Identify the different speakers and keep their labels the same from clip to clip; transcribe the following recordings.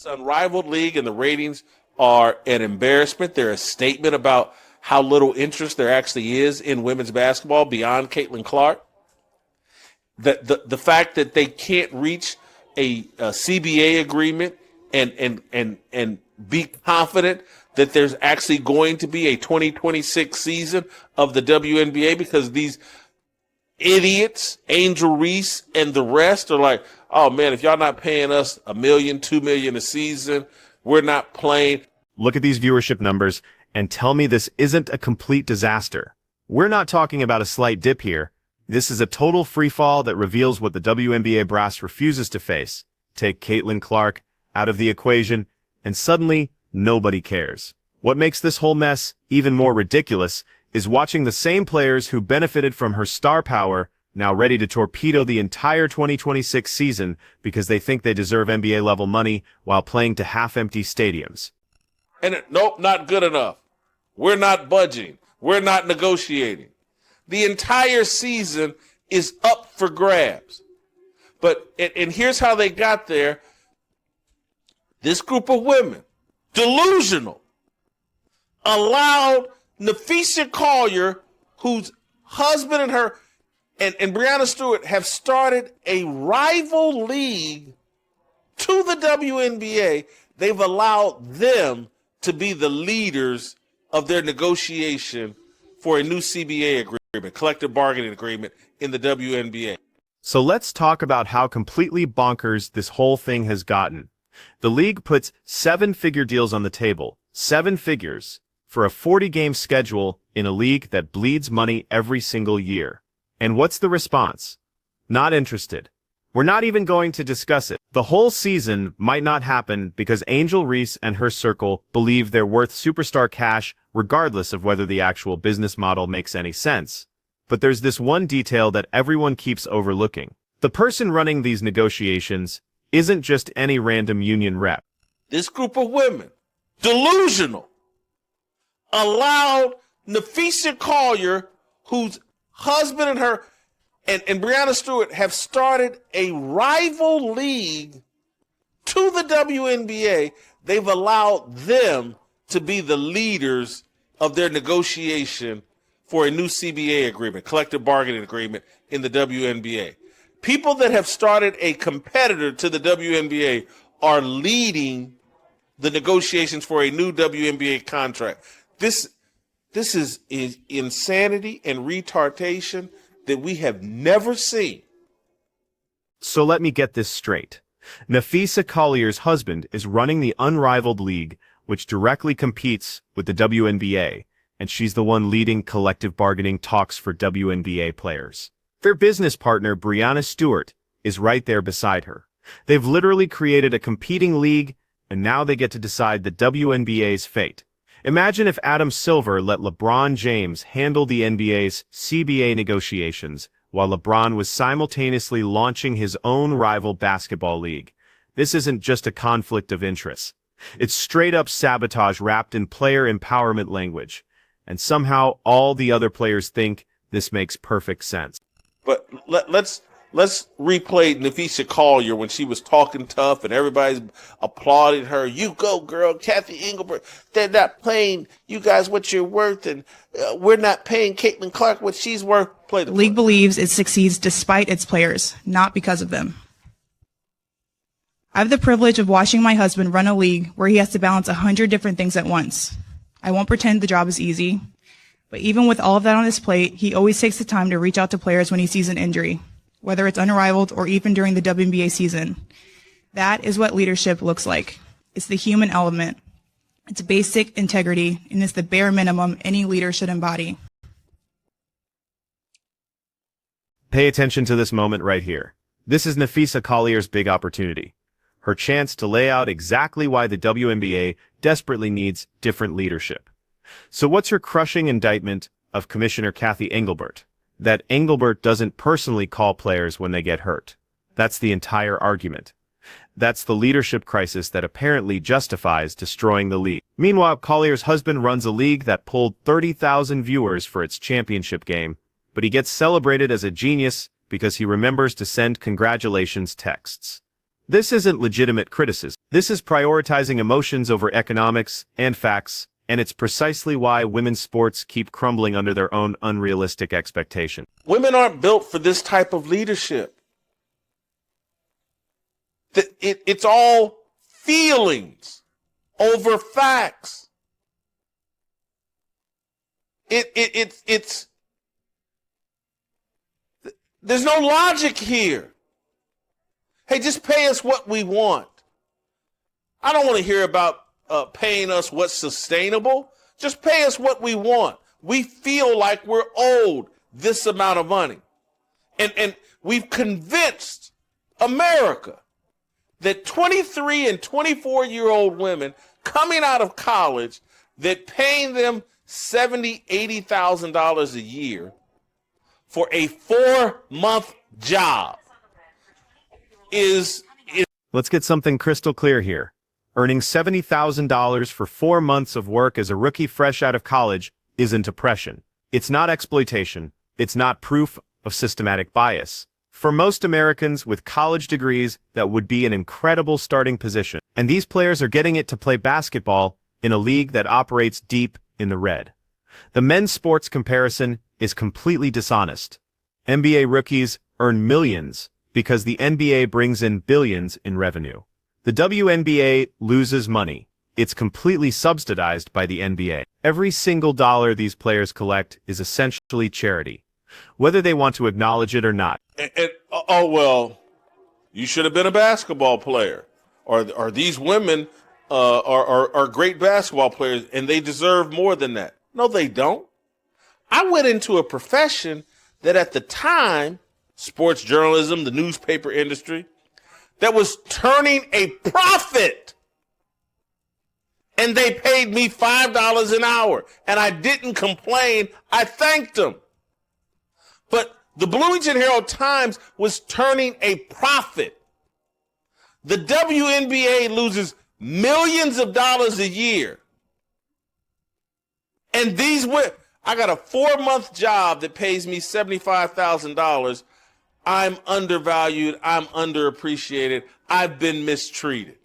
Speaker 1: unrivaled league, and the ratings are an embarrassment. They're a statement about how little interest there actually is in women's basketball beyond Caitlin Clark. The fact that they can't reach a CBA agreement and be confident that there's actually going to be a 2026 season of the WNBA because these idiots, Angel Reese and the rest, are like, oh man, if y'all not paying us $1 million, $2 million a season, we're not playing.
Speaker 2: Look at these viewership numbers and tell me this isn't a complete disaster. We're not talking about a slight dip here. This is a total freefall that reveals what the WNBA brass refuses to face. Take Caitlin Clark out of the equation, and suddenly nobody cares. What makes this whole mess even more ridiculous is watching the same players who benefited from her star power now ready to torpedo the entire 2026 season because they think they deserve NBA-level money while playing to half-empty stadiums.
Speaker 1: And nope, not good enough. We're not budging. We're not negotiating. The entire season is up for grabs. But, and here's how they got there. This group of women, delusional, allowed Nafisa Collier, whose husband and her and Breanna Stewart have started a rival league to the WNBA. They've allowed them to be the leaders of their negotiation for a new CBA agreement, collective bargaining agreement in the WNBA.
Speaker 2: So let's talk about how completely bonkers this whole thing has gotten. The league puts 7-figure deals on the table, 7 figures, for a 40-game schedule in a league that bleeds money every single year. And what's the response? Not interested. We're not even going to discuss it. The whole season might not happen because Angel Reese and her circle believe they're worth superstar cash regardless of whether the actual business model makes any sense. But there's this one detail that everyone keeps overlooking. The person running these negotiations isn't just any random union rep.
Speaker 1: This group of women, delusional, allowed Nafisa Collier, whose husband and her and Breanna Stewart have started a rival league to the WNBA. They've allowed them to be the leaders of their negotiation for a new CBA agreement, collective bargaining agreement in the WNBA. People that have started a competitor to the WNBA are leading the negotiations for a new WNBA contract. This is insanity and retardation that we have never seen.
Speaker 2: So let me get this straight. Nafisa Collier's husband is running the unrivaled league, which directly competes with the WNBA, and she's the one leading collective bargaining talks for WNBA players. Their business partner, Breanna Stewart, is right there beside her. They've literally created a competing league, and now they get to decide the WNBA's fate. Imagine if Adam Silver let LeBron James handle the NBA's CBA negotiations, while LeBron was simultaneously launching his own rival basketball league. This isn't just a conflict of interests. It's straight-up sabotage wrapped in player empowerment language. And somehow all the other players think this makes perfect sense.
Speaker 1: But let's replay Nafisa Collier when she was talking tough and everybody's applauding her. You go, girl. Kathy Engelbert, they're not paying you guys what you're worth, and we're not paying Caitlin Clark what she's worth. Play the
Speaker 3: league believes it succeeds despite its players, not because of them. I have the privilege of watching my husband run a league where he has to balance 100 different things at once. I won't pretend the job is easy, but even with all of that on his plate, he always takes the time to reach out to players when he sees an injury, whether it's unrivaled or even during the WNBA season. That is what leadership looks like. It's the human element. It's basic integrity, and it's the bare minimum any leader should embody.
Speaker 2: Pay attention to this moment right here. This is Nafisa Collier's big opportunity. Her chance to lay out exactly why the WNBA desperately needs different leadership. So what's her crushing indictment of Commissioner Kathy Engelbert? That Engelbert doesn't personally call players when they get hurt. That's the entire argument. That's the leadership crisis that apparently justifies destroying the league. Meanwhile, Collier's husband runs a league that pulled 30,000 viewers for its championship game, but he gets celebrated as a genius because he remembers to send congratulations texts. This isn't legitimate criticism. This is prioritizing emotions over economics and facts, and it's precisely why women's sports keep crumbling under their own unrealistic expectation.
Speaker 1: Women aren't built for this type of leadership. It's all feelings over facts. It's there's no logic here. Hey, just pay us what we want. I don't want to hear about paying us what's sustainable. Just pay us what we want. We feel like we're owed this amount of money. And we've convinced America that 23 and 24-year-old women coming out of college, that paying them $70,000, $80,000 a year for a 4-month job is.
Speaker 2: Let's get something crystal clear here. Earning $70,000 for 4 months of work as a rookie fresh out of college isn't oppression. It's not exploitation. It's not proof of systematic bias. For most Americans with college degrees, that would be an incredible starting position. And these players are getting it to play basketball in a league that operates deep in the red. The men's sports comparison is completely dishonest. NBA rookies earn millions because the NBA brings in billions in revenue. The WNBA loses money. It's completely subsidized by the NBA. Every single dollar these players collect is essentially charity, whether they want to acknowledge it or not.
Speaker 1: Oh, well, you should have been a basketball player. Or these women are great basketball players, and they deserve more than that. No, they don't. I went into a profession that at the time, sports journalism, the newspaper industry, that was turning a profit. And they paid me $5 an hour. And I didn't complain. I thanked them. But the Bloomington Herald-Times was turning a profit. The WNBA loses millions of dollars a year. And I got a 4-month job that pays me $75,000. I'm undervalued. I'm underappreciated. I've been mistreated.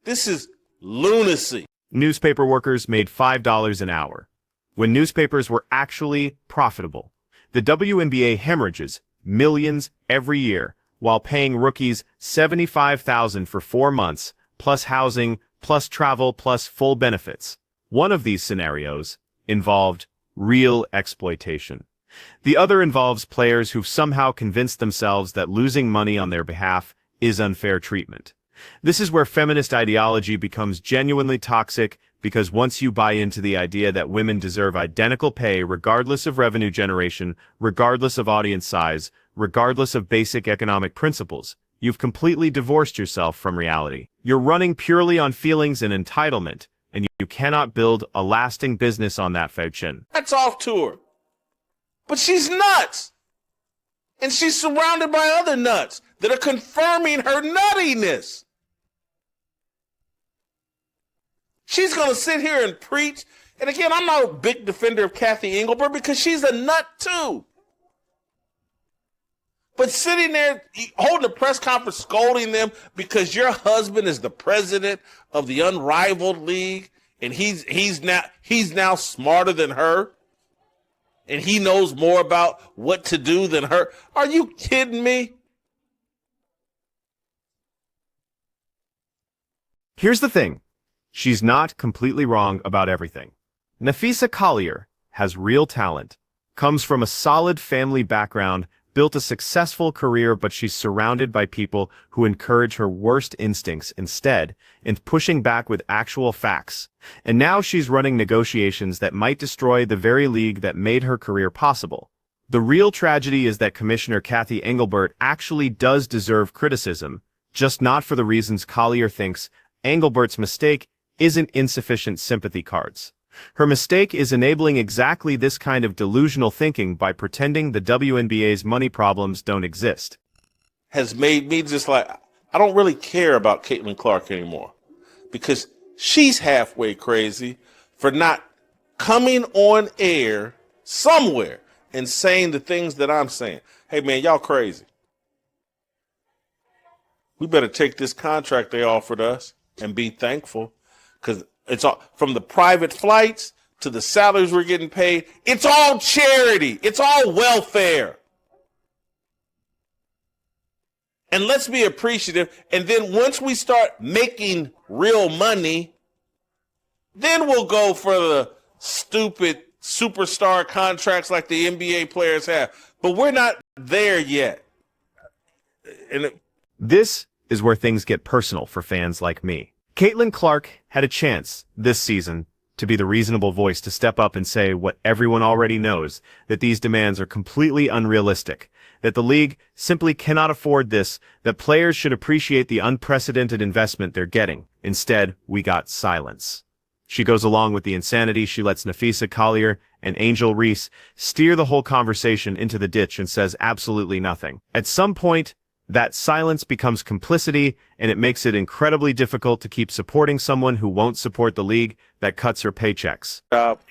Speaker 1: This is lunacy.
Speaker 2: Newspaper workers made $5 an hour, when newspapers were actually profitable. The WNBA hemorrhages millions every year while paying rookies $75,000 for 4 months, plus housing, plus travel, plus full benefits. One of these scenarios involved real exploitation. The other involves players who've somehow convinced themselves that losing money on their behalf is unfair treatment. This is where feminist ideology becomes genuinely toxic, because once you buy into the idea that women deserve identical pay regardless of revenue generation, regardless of audience size, regardless of basic economic principles, you've completely divorced yourself from reality. You're running purely on feelings and entitlement, and you cannot build a lasting business on that foundation.
Speaker 1: That's off to her. But she's nuts. And she's surrounded by other nuts that are confirming her nuttiness. She's going to sit here and preach. And again, I'm not a big defender of Kathy Engelbert because she's a nut too. But sitting there holding a press conference scolding them because your husband is the president of the unrivaled league and he's now smarter than her and he knows more about what to do than her. Are you kidding me?
Speaker 2: Here's the thing. She's not completely wrong about everything. Nafisa Collier has real talent, comes from a solid family background, built a successful career, but she's surrounded by people who encourage her worst instincts instead, and pushing back with actual facts. And now she's running negotiations that might destroy the very league that made her career possible. The real tragedy is that Commissioner Kathy Engelbert actually does deserve criticism, just not for the reasons Collier thinks. Engelbert's mistake isn't insufficient sympathy cards. Her mistake is enabling exactly this kind of delusional thinking by pretending the WNBA's money problems don't exist.
Speaker 1: Has made me just like, I don't really care about Caitlin Clark anymore because she's halfway crazy for not coming on air somewhere and saying the things that I'm saying. Hey man, y'all crazy. we better take this contract they offered us and be thankful, because it's all from the private flights to the salaries we're getting paid. It's all charity. It's all welfare. And let's be appreciative. And then once we start making real money, then we'll go for the stupid superstar contracts like the NBA players have. But we're not there yet.
Speaker 2: This is where things get personal for fans like me. Caitlin Clark had a chance this season to be the reasonable voice to step up and say what everyone already knows, that these demands are completely unrealistic, that the league simply cannot afford this, that players should appreciate the unprecedented investment they're getting. Instead, we got silence. She goes along with the insanity. She lets Nafisa Collier and Angel Reese steer the whole conversation into the ditch and says absolutely nothing. At some point, that silence becomes complicity, and it makes it incredibly difficult to keep supporting someone who won't support the league that cuts her paychecks.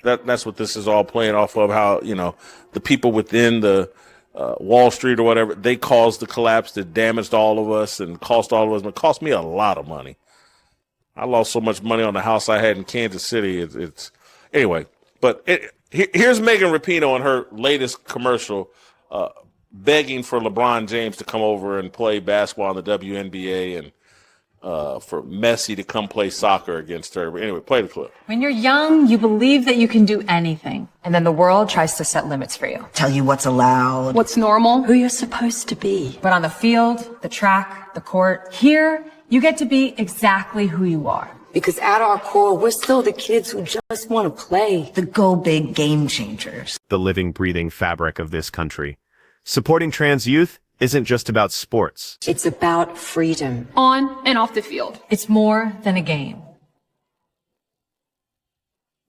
Speaker 1: That's what this is all playing off of, how, the people within the Wall Street or whatever, they caused the collapse that damaged all of us and cost all of us. It cost me a lot of money. I lost so much money on the house I had in Kansas City. Anyway, but here's Megan Rapinoe on her latest commercial, begging for LeBron James to come over and play basketball in the WNBA and for Messi to come play soccer against her. But anyway, play the clip.
Speaker 4: When you're young, you believe that you can do anything. And then the world tries to set limits for you.
Speaker 5: Tell you what's allowed,
Speaker 4: What's normal?
Speaker 5: who you're supposed to be.
Speaker 4: But on the field, the track, the court, here, you get to be exactly who you are.
Speaker 5: Because at our core, we're still the kids who just want to play. The go big game changers.
Speaker 2: The living, breathing fabric of this country. Supporting trans youth isn't just about sports.
Speaker 5: It's about freedom.
Speaker 4: On and off the field. It's more than a game.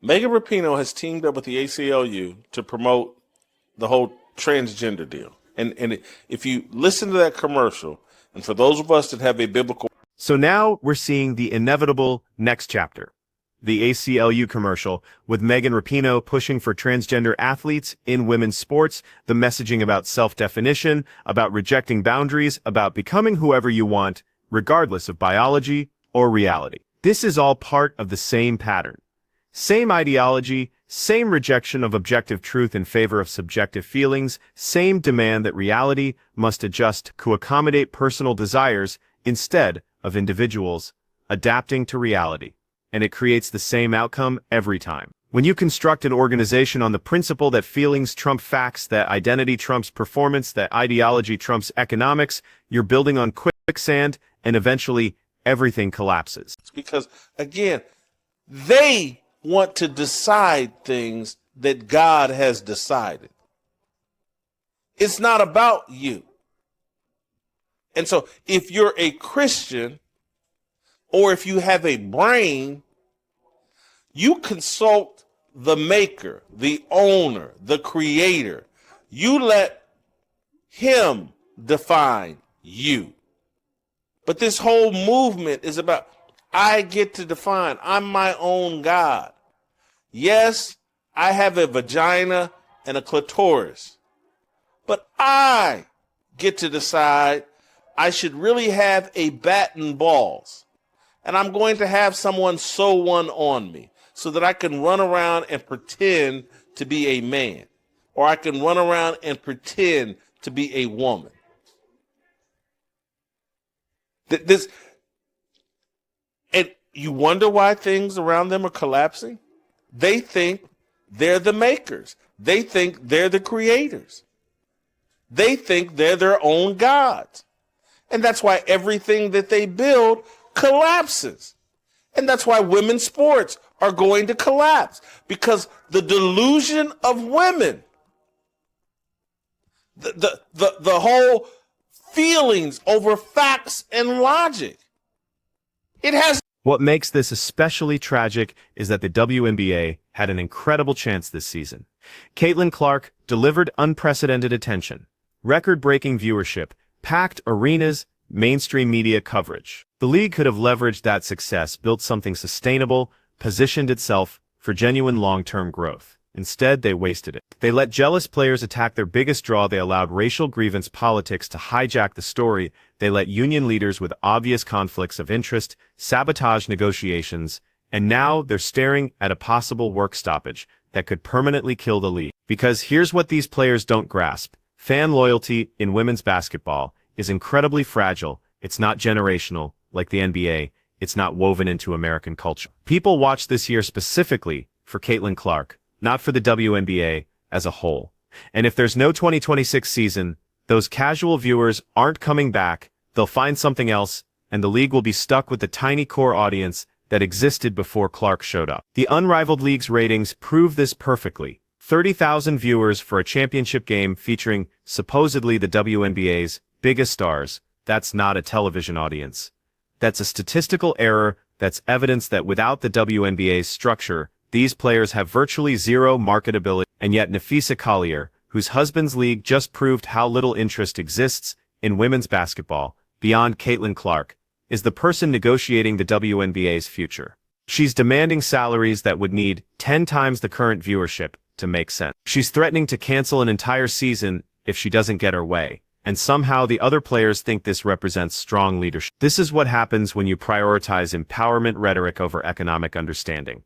Speaker 1: Megan Rapinoe has teamed up with the ACLU to promote the whole transgender deal. And if you listen to that commercial, and for those of us that have a biblical...
Speaker 2: So now we're seeing the inevitable next chapter. The ACLU commercial with Megan Rapinoe pushing for transgender athletes in women's sports, the messaging about self-definition, about rejecting boundaries, about becoming whoever you want, regardless of biology or reality. This is all part of the same pattern. Same ideology, same rejection of objective truth in favor of subjective feelings, same demand that reality must adjust to accommodate personal desires instead of individuals adapting to reality. And it creates the same outcome every time. When you construct an organization on the principle that feelings trump facts, that identity trumps performance, that ideology trumps economics, you're building on quicksand, and eventually everything collapses.
Speaker 1: Because, again, they want to decide things that God has decided. It's not about you. And so if you're a Christian, or if you have a brain, you consult the maker, the owner, the creator. You let him define you. But this whole movement is about, I get to define. I'm my own God. Yes, I have a vagina and a clitoris, but I get to decide I should really have a bat and balls. And I'm going to have someone sew one on me so that I can run around and pretend to be a man. Or I can run around and pretend to be a woman. And you wonder why things around them are collapsing? They think they're the makers. They think they're the creators. They think they're their own gods. And that's why everything that they build collapses. And that's why women's sports are going to collapse, because the delusion of women, the whole feelings over facts and logic, it has.
Speaker 2: What makes this especially tragic is that the WNBA had an incredible chance this season. Caitlin Clark delivered unprecedented attention, record-breaking viewership, packed arenas, mainstream media coverage. The league could have leveraged that success, built something sustainable, positioned itself for genuine long-term growth. Instead, they wasted it. They let jealous players attack their biggest draw. They allowed racial grievance politics to hijack the story. They let union leaders with obvious conflicts of interest sabotage negotiations. And now they're staring at a possible work stoppage that could permanently kill the league. Because here's what these players don't grasp. Fan loyalty in women's basketball is incredibly fragile. It's not generational, like the NBA. It's not woven into American culture. People watch this year specifically for Caitlin Clark, not for the WNBA as a whole. And if there's no 2026 season, those casual viewers aren't coming back. They'll find something else, and the league will be stuck with the tiny core audience that existed before Clark showed up. The unrivaled league's ratings prove this perfectly. 30,000 viewers for a championship game featuring supposedly the WNBA's biggest stars. That's not a television audience. That's a statistical error. That's evidence that without the WNBA's structure, these players have virtually zero marketability. And yet Nafisa Collier, whose husband's league just proved how little interest exists in women's basketball, beyond Caitlin Clark, is the person negotiating the WNBA's future. She's demanding salaries that would need 10 times the current viewership to make sense. She's threatening to cancel an entire season if she doesn't get her way. And somehow the other players think this represents strong leadership. This is what happens when you prioritize empowerment rhetoric over economic understanding.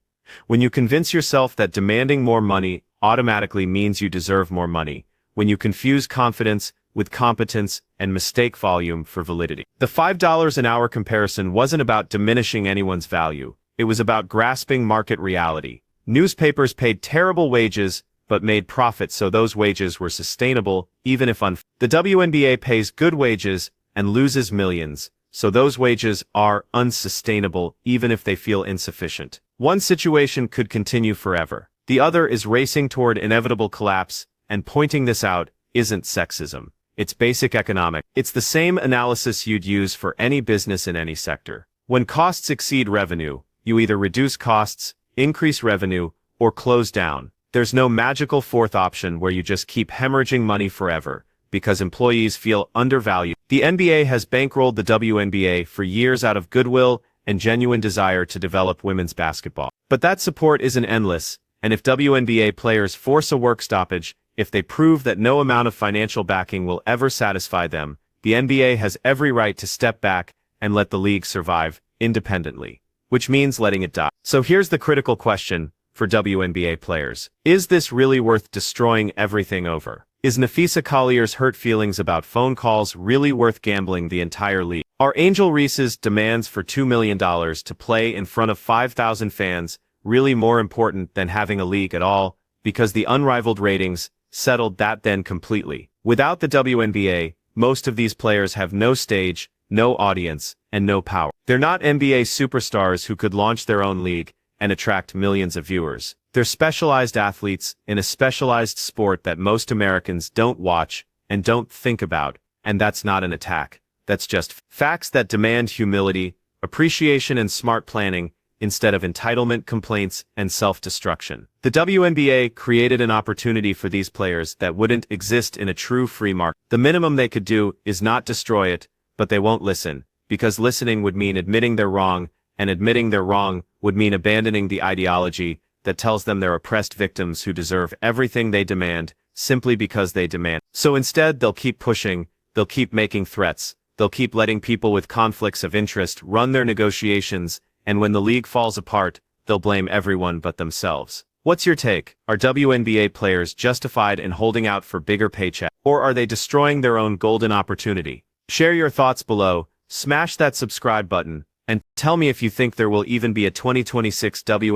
Speaker 2: When you convince yourself that demanding more money automatically means you deserve more money. When you confuse confidence with competence and mistake volume for validity. The $5 an hour comparison wasn't about diminishing anyone's value. It was about grasping market reality. Newspapers paid terrible wages, but made profits so those wages were sustainable, even if unfair. The WNBA pays good wages and loses millions, so those wages are unsustainable, even if they feel insufficient. One situation could continue forever. The other is racing toward inevitable collapse, and pointing this out isn't sexism. It's basic economics. It's the same analysis you'd use for any business in any sector. When costs exceed revenue, you either reduce costs, increase revenue, or close down. There's no magical fourth option where you just keep hemorrhaging money forever, because employees feel undervalued. The NBA has bankrolled the WNBA for years out of goodwill and genuine desire to develop women's basketball. But that support isn't endless, and if WNBA players force a work stoppage, if they prove that no amount of financial backing will ever satisfy them, the NBA has every right to step back and let the league survive independently, which means letting it die. So here's the critical question for WNBA players. Is this really worth destroying everything over? Is Nafisa Collier's hurt feelings about phone calls really worth gambling the entire league? Are Angel Reese's demands for $2 million to play in front of 5,000 fans really more important than having a league at all? Because the unrivaled ratings settled that then completely. Without the WNBA, most of these players have no stage, no audience, and no power. They're not NBA superstars who could launch their own league and attract millions of viewers. They're specialized athletes in a specialized sport that most Americans don't watch and don't think about, and that's not an attack. That's just facts that demand humility, appreciation, and smart planning instead of entitlement, complaints, and self-destruction. The WNBA created an opportunity for these players that wouldn't exist in a true free market. The minimum they could do is not destroy it, but they won't listen, because listening would mean admitting they're wrong, and admitting they're wrong would mean abandoning the ideology that tells them they're oppressed victims who deserve everything they demand simply because they demand. So instead, they'll keep pushing, they'll keep making threats, they'll keep letting people with conflicts of interest run their negotiations, and when the league falls apart, they'll blame everyone but themselves. What's your take? Are WNBA players justified in holding out for bigger paychecks, or are they destroying their own golden opportunity? Share your thoughts below, smash that subscribe button, and tell me if you think there will even be a 2026 WNBA.